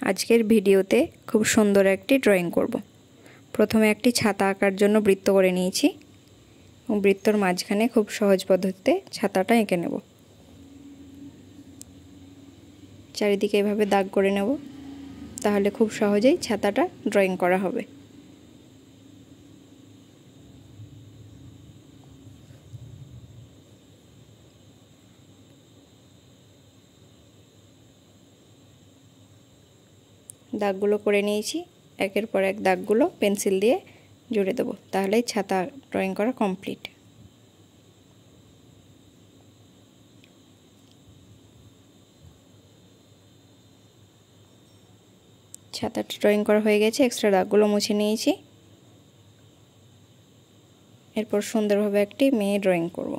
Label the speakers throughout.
Speaker 1: আজকের ভিডিওতে খুব সুন্দর একটি ড্রয়িং করব। প্রথমে একটি ছাতা আঁকার জন্য বৃত্ত করে নিয়েছি এবং বৃত্তর মাঝখানে খুব সহজ পদ্ধতিতে ছাতাটা এঁকে নেব। চারিদিকে এভাবে দাগ করে নেব, তাহলে খুব সহজেই ছাতাটা ড্রয়িং করা হবে। দাগগুলো করে নিয়েছি, একের পর এক দাগগুলো পেন্সিল দিয়ে জুড়ে দেবো, তাহলেই ছাতা ড্রয়িং করা কমপ্লিট। ছাতাটা ড্রয়িং করা হয়ে গেছে, এক্সট্রা দাগগুলো মুছে নিয়েছি। এরপর সুন্দরভাবে একটি মেয়ে ড্রয়িং করব।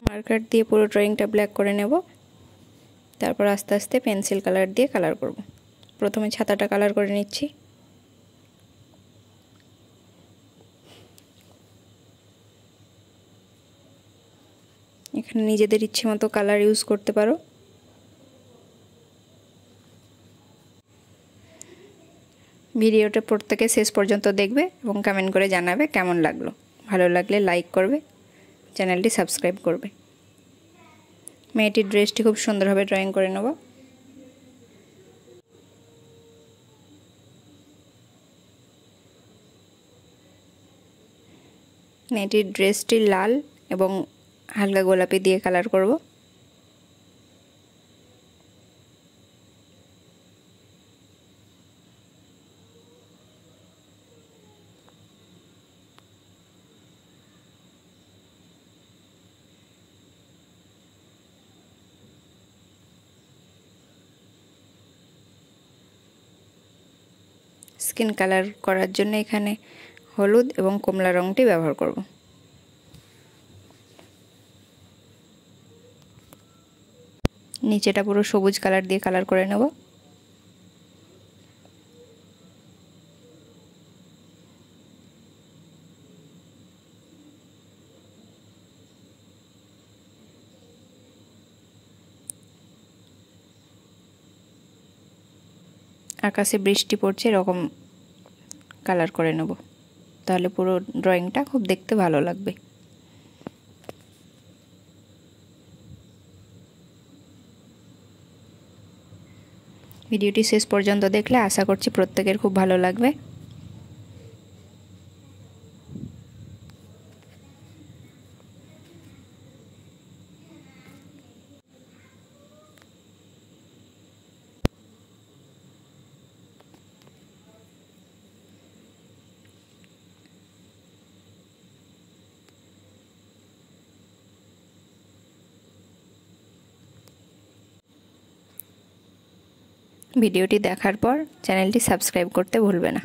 Speaker 1: মার্কার দিয়ে পুরো ড্রয়িংটা ব্ল্যাক করে নেব, তারপর আস্তে আস্তে পেন্সিল কালার দিয়ে কালার করব। প্রথমে ছাতাটা কালার করে নিচ্ছি। এখানে নিজেদের ইচ্ছে মতো কালার ইউজ করতে পারো। ভিডিওটা প্রত্যেকে শেষ পর্যন্ত দেখবে এবং কমেন্ট করে জানাবে কেমন লাগলো। ভালো লাগলে লাইক করবে, চ্যানেলটি সাবস্ক্রাইব করবে। মেয়েটির ড্রেসটি খুব সুন্দরভাবে ড্রয়িং করে নেব। মেয়েটির ড্রেসটি লাল এবং হালকা গোলাপি দিয়ে কালার করব। স্কিন কালার করার জন্য এখানে হলুদ এবং কমলা রঙটি ব্যবহার করব। নিচেটা পুরো সবুজ কালার দিয়ে কালার করে নেব। আকাশে বৃষ্টি পড়ছে এরকম কালার করে নেব, তাহলে পুরো ড্রয়িংটা খুব দেখতে ভালো লাগবে। ভিডিওটি শেষ পর্যন্ত দেখলে আশা করছি প্রত্যেকের খুব ভালো লাগবে। ভিডিওটি দেখার পর চ্যানেলটি সাবস্ক্রাইব করতে ভুলবে না।